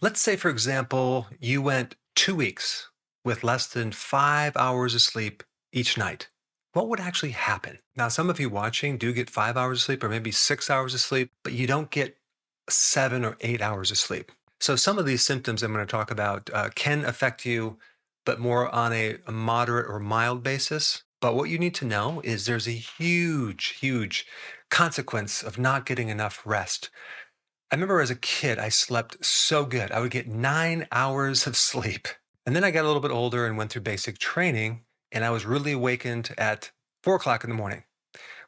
Let's say, for example, you went 2 weeks with less than 5 hours of sleep each night. What would actually happen? Now, some of you watching do get 5 hours of sleep or maybe 6 hours of sleep, but you don't get 7 or 8 hours of sleep. So, some of these symptoms I'm going to talk about can affect you, but more on a moderate or mild basis. But what you need to know is there's a huge, huge consequence of not getting enough rest. I remember as a kid, I slept so good. I would get 9 hours of sleep. And then I got a little bit older and went through basic training, and I was really awakened at 4 o'clock in the morning.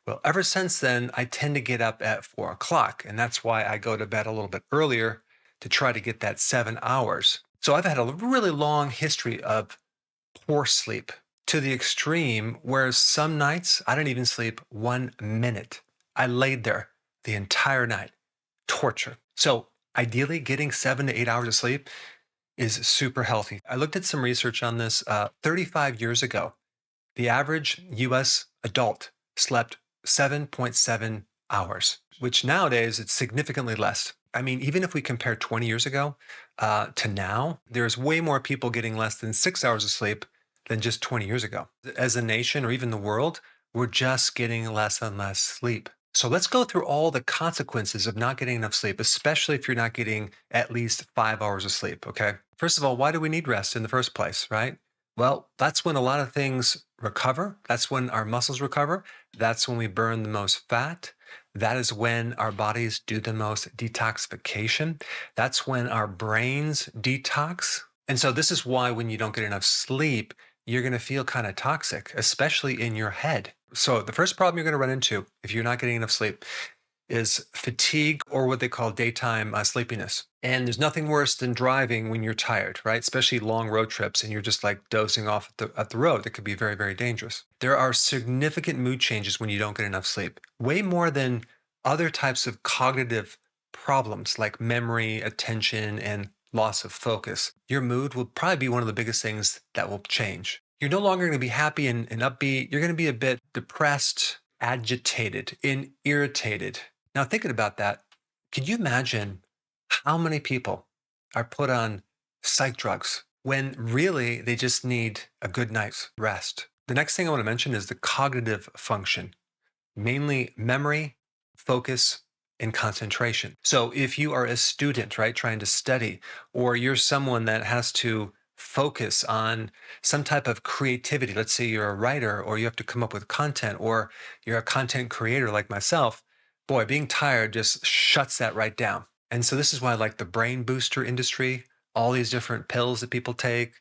Well, ever since then, I tend to get up at 4 o'clock, and that's why I go to bed a little bit earlier to try to get that 7 hours. So I've had a really long history of poor sleep to the extreme where some nights I didn't even sleep 1 minute. I laid there the entire night. Torture. So ideally, getting 7 to 8 hours of sleep is super healthy. I looked at some research on this 35 years ago. The average US adult slept 7.7 hours, which nowadays it's significantly less. I mean, even if we compare 20 years ago to now, there's way more people getting less than 6 hours of sleep than just 20 years ago. As a nation or even the world, we're just getting less and less sleep. So let's go through all the consequences of not getting enough sleep, especially if you're not getting at least 5 hours of sleep. Okay. First of all, why do we need rest in the first place, right? Well, that's when a lot of things recover. That's when our muscles recover. That's when we burn the most fat. That is when our bodies do the most detoxification. That's when our brains detox. And so, this is why when you don't get enough sleep, you're going to feel kind of toxic, especially in your head. So, the first problem you're going to run into if you're not getting enough sleep is fatigue or what they call daytime sleepiness. And there's nothing worse than driving when you're tired, right? Especially long road trips and you're just like dozing off at the road. That could be very, very dangerous. There are significant mood changes when you don't get enough sleep, way more than other types of cognitive problems like memory, attention, and loss of focus. Your mood will probably be one of the biggest things that will change. You're no longer going to be happy and upbeat. You're going to be a bit depressed, agitated, and irritated. Now, thinking about that, could you imagine how many people are put on psych drugs when really they just need a good night's rest? The next thing I want to mention is the cognitive function, mainly memory, focus, and concentration. So if you are a student, right, trying to study, or you're someone that has to focus on some type of creativity, let's say you're a writer or you have to come up with content, or you're a content creator like myself, boy, being tired just shuts that right down. And so this is why I like the brain booster industry, all these different pills that people take,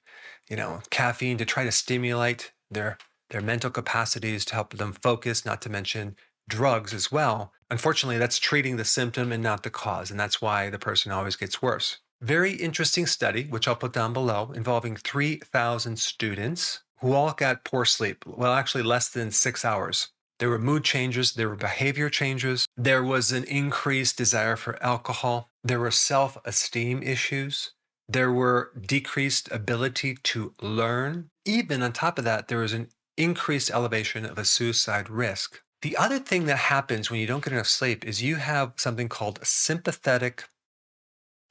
caffeine to try to stimulate their mental capacities to help them focus, not to mention drugs as well. Unfortunately, that's treating the symptom and not the cause. And that's why the person always gets worse. Very interesting study, which I'll put down below, involving 3,000 students who all got poor sleep. Well, actually, less than 6 hours. There were mood changes, there were behavior changes, there was an increased desire for alcohol, there were self esteem issues, there were decreased ability to learn. Even on top of that, there was an increased elevation of a suicide risk. The other thing that happens when you don't get enough sleep is you have something called sympathetic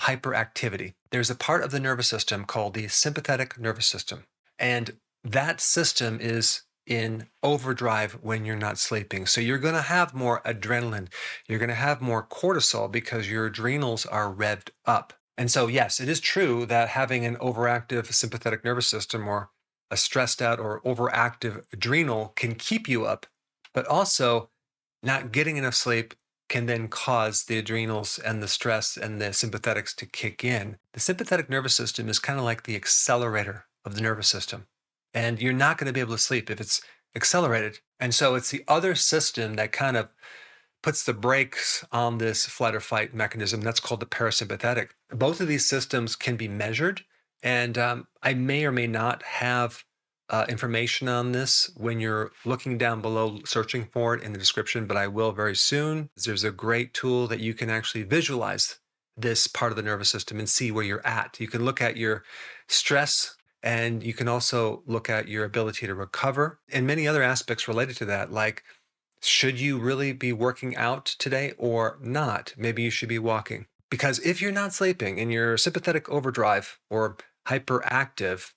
hyperactivity. There's a part of the nervous system called the sympathetic nervous system. And that system is in overdrive when you're not sleeping. So you're going to have more adrenaline. You're going to have more cortisol because your adrenals are revved up. And so, yes, it is true that having an overactive sympathetic nervous system or a stressed out or overactive adrenal can keep you up, but also not getting enough sleep can then cause the adrenals and the stress and the sympathetics to kick in. The sympathetic nervous system is kind of like the accelerator of the nervous system. And you're not going to be able to sleep if it's accelerated. And so it's the other system that kind of puts the brakes on this flight or fight mechanism. That's called the parasympathetic. Both of these systems can be measured. And I may or may not have information on this when you're looking down below, searching for it in the description, but I will very soon. There's a great tool that you can actually visualize this part of the nervous system and see where you're at. You can look at your stress and you can also look at your ability to recover and many other aspects related to that, like should you really be working out today or not? Maybe you should be walking. Because if you're not sleeping and you're sympathetic overdrive or hyperactive,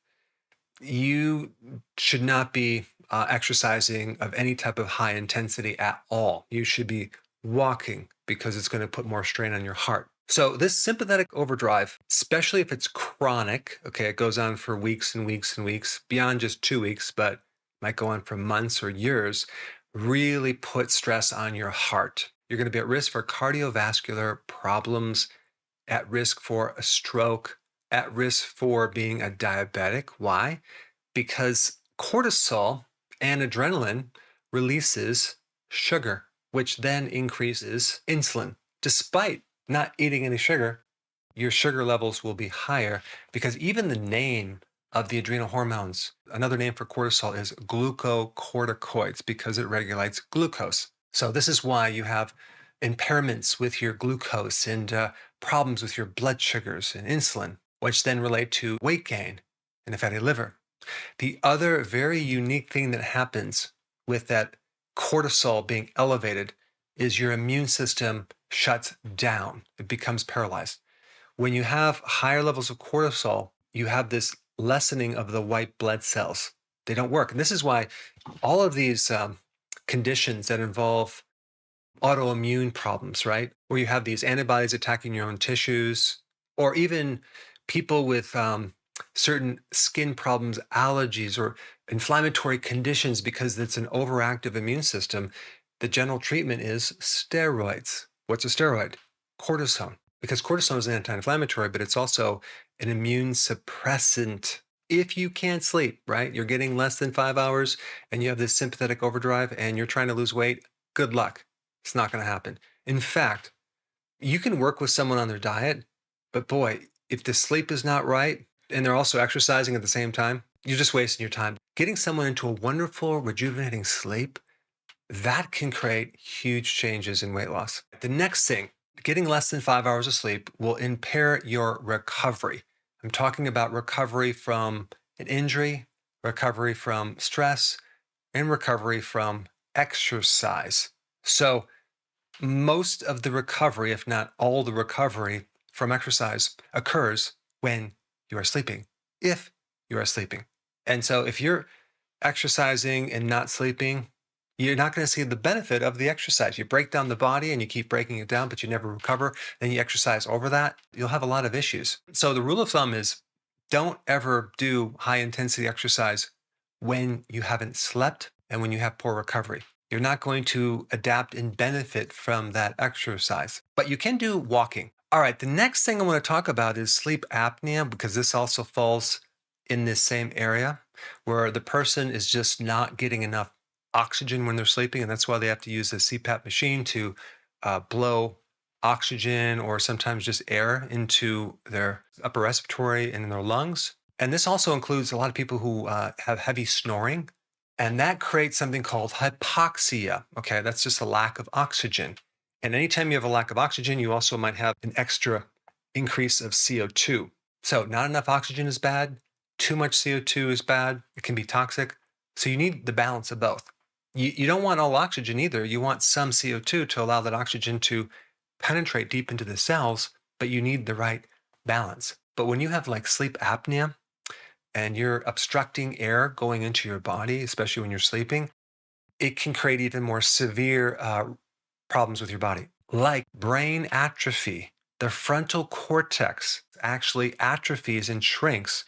you should not be exercising of any type of high intensity at all. You should be walking because it's going to put more strain on your heart. So, this sympathetic overdrive, especially if it's chronic, okay, it goes on for weeks and weeks and weeks, beyond just 2 weeks, but might go on for months or years, really put stress on your heart. You're going to be at risk for cardiovascular problems, at risk for a stroke, at risk for being a diabetic. Why? Because cortisol and adrenaline releases sugar, which then increases insulin. Despite not eating any sugar, your sugar levels will be higher because even the name of the adrenal hormones, another name for cortisol is glucocorticoids because it regulates glucose. So this is why you have impairments with your glucose and problems with your blood sugars and insulin, which then relate to weight gain and a fatty liver. The other very unique thing that happens with that cortisol being elevated is your immune system shuts down. It becomes paralyzed. When you have higher levels of cortisol, you have this lessening of the white blood cells. They don't work. And this is why all of these conditions that involve autoimmune problems, right? Where you have these antibodies attacking your own tissues, or even people with certain skin problems, allergies, or inflammatory conditions because it's an overactive immune system, the general treatment is steroids. What's a steroid? Cortisone. Because cortisone is an anti-inflammatory, but it's also an immune suppressant. If you can't sleep, right? You're getting less than 5 hours and you have this sympathetic overdrive and you're trying to lose weight, good luck. It's not going to happen. In fact, you can work with someone on their diet, but boy, if the sleep is not right and they're also exercising at the same time, you're just wasting your time. Getting someone into a wonderful, rejuvenating sleep, that can create huge changes in weight loss. The next thing, getting less than 5 hours of sleep will impair your recovery. I'm talking about recovery from an injury, recovery from stress, and recovery from exercise. So, most of the recovery, if not all the recovery from exercise, occurs when you are sleeping, if you are sleeping. And so, if you're exercising and not sleeping, you're not going to see the benefit of the exercise. You break down the body and you keep breaking it down, but you never recover. Then you exercise over that, you'll have a lot of issues. So, the rule of thumb is don't ever do high intensity exercise when you haven't slept and when you have poor recovery. You're not going to adapt and benefit from that exercise, but you can do walking. All right, the next thing I want to talk about is sleep apnea, because this also falls in this same area where the person is just not getting enough oxygen when they're sleeping. And that's why they have to use a CPAP machine to blow oxygen or sometimes just air into their upper respiratory and in their lungs. And this also includes a lot of people who have heavy snoring. And that creates something called hypoxia. Okay, that's just a lack of oxygen. And anytime you have a lack of oxygen, you also might have an extra increase of CO2. So, not enough oxygen is bad. Too much CO2 is bad. It can be toxic. So, you need the balance of both. You don't want all oxygen either. You want some CO2 to allow that oxygen to penetrate deep into the cells, but you need the right balance. But when you have like sleep apnea, and you're obstructing air going into your body, especially when you're sleeping, it can create even more severe problems with your body, like brain atrophy. The frontal cortex actually atrophies and shrinks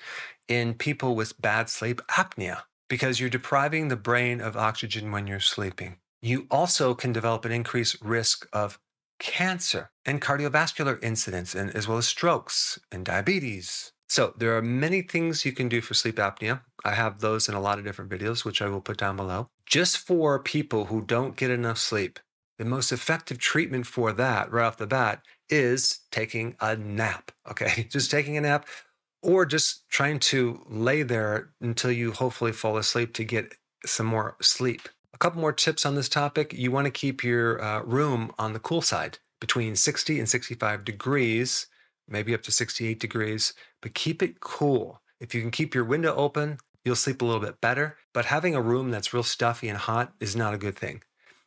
in people with bad sleep apnea because you're depriving the brain of oxygen when you're sleeping. You also can develop an increased risk of cancer and cardiovascular incidents, and as well as strokes and diabetes. So there are many things you can do for sleep apnea. I have those in a lot of different videos, which I will put down below. Just for people who don't get enough sleep, the most effective treatment for that right off the bat is taking a nap, okay? Just taking a nap or just trying to lay there until you hopefully fall asleep to get some more sleep. A couple more tips on this topic. You want to keep your room on the cool side between 60 and 65 degrees, maybe up to 68 degrees, but keep it cool. If you can keep your window open, you'll sleep a little bit better. But having a room that's real stuffy and hot is not a good thing.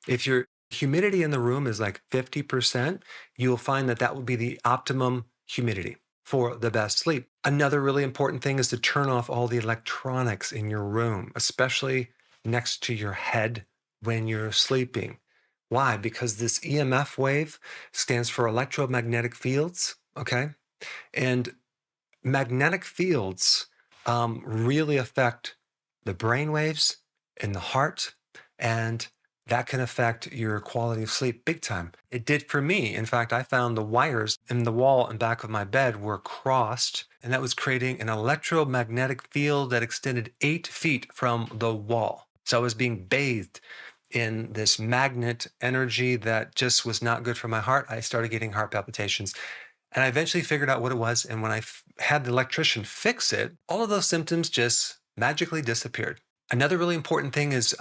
If you're Humidity in the room is like 50%. You'll find that that would be the optimum humidity for the best sleep. Another really important thing is to turn off all the electronics in your room, especially next to your head when you're sleeping. Why? Because this EMF wave stands for electromagnetic fields, okay? And magnetic fields really affect the brain waves in the heart, and that can affect your quality of sleep big time. It did for me. In fact, I found the wires in the wall and back of my bed were crossed, and that was creating an electromagnetic field that extended 8 feet from the wall. So I was being bathed in this magnet energy that just was not good for my heart. I started getting heart palpitations. And I eventually figured out what it was. And when I had the electrician fix it, all of those symptoms just magically disappeared. Another really important thing is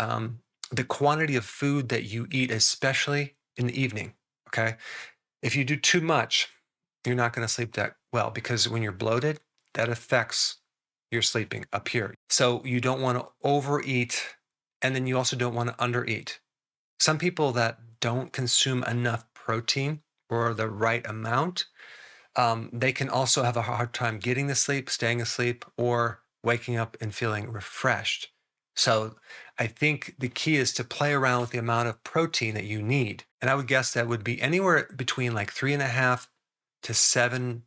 the quantity of food that you eat, especially in the evening. Okay. If you do too much, you're not going to sleep that well because when you're bloated, that affects your sleeping up here. So you don't want to overeat, and then you also don't want to undereat. Some people that don't consume enough protein or the right amount, they can also have a hard time getting to sleep, staying asleep, or waking up and feeling refreshed. So I think the key is to play around with the amount of protein that you need. And I would guess that would be anywhere between like 3.5 to 7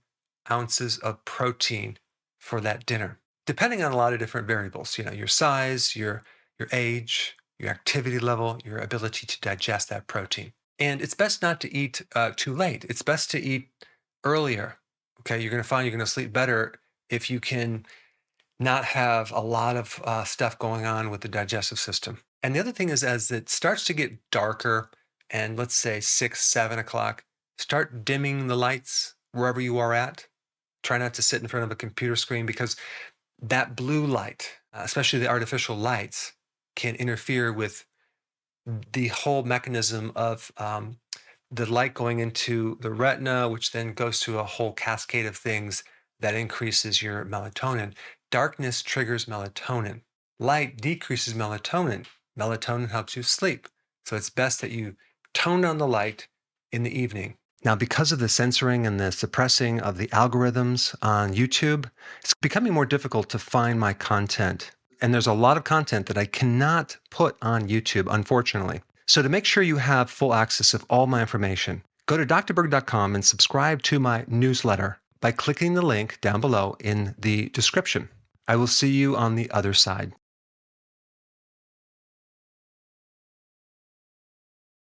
ounces of protein for that dinner, depending on a lot of different variables, your size, your age, your activity level, your ability to digest that protein. And it's best not to eat too late. It's best to eat earlier. Okay, you're going to find you're going to sleep better if you can not have a lot of stuff going on with the digestive system. And the other thing is, as it starts to get darker, and let's say 6, 7 o'clock, start dimming the lights wherever you are at. Try not to sit in front of a computer screen because that blue light, especially the artificial lights, can interfere with the whole mechanism of the light going into the retina, which then goes to a whole cascade of things that increases your melatonin. Darkness triggers melatonin. Light decreases melatonin. Melatonin helps you sleep. So it's best that you tone down the light in the evening. Now, because of the censoring and the suppressing of the algorithms on YouTube, it's becoming more difficult to find my content. And there's a lot of content that I cannot put on YouTube, unfortunately. So to make sure you have full access of all my information, go to drberg.com and subscribe to my newsletter by clicking the link down below in the description. I will see you on the other side.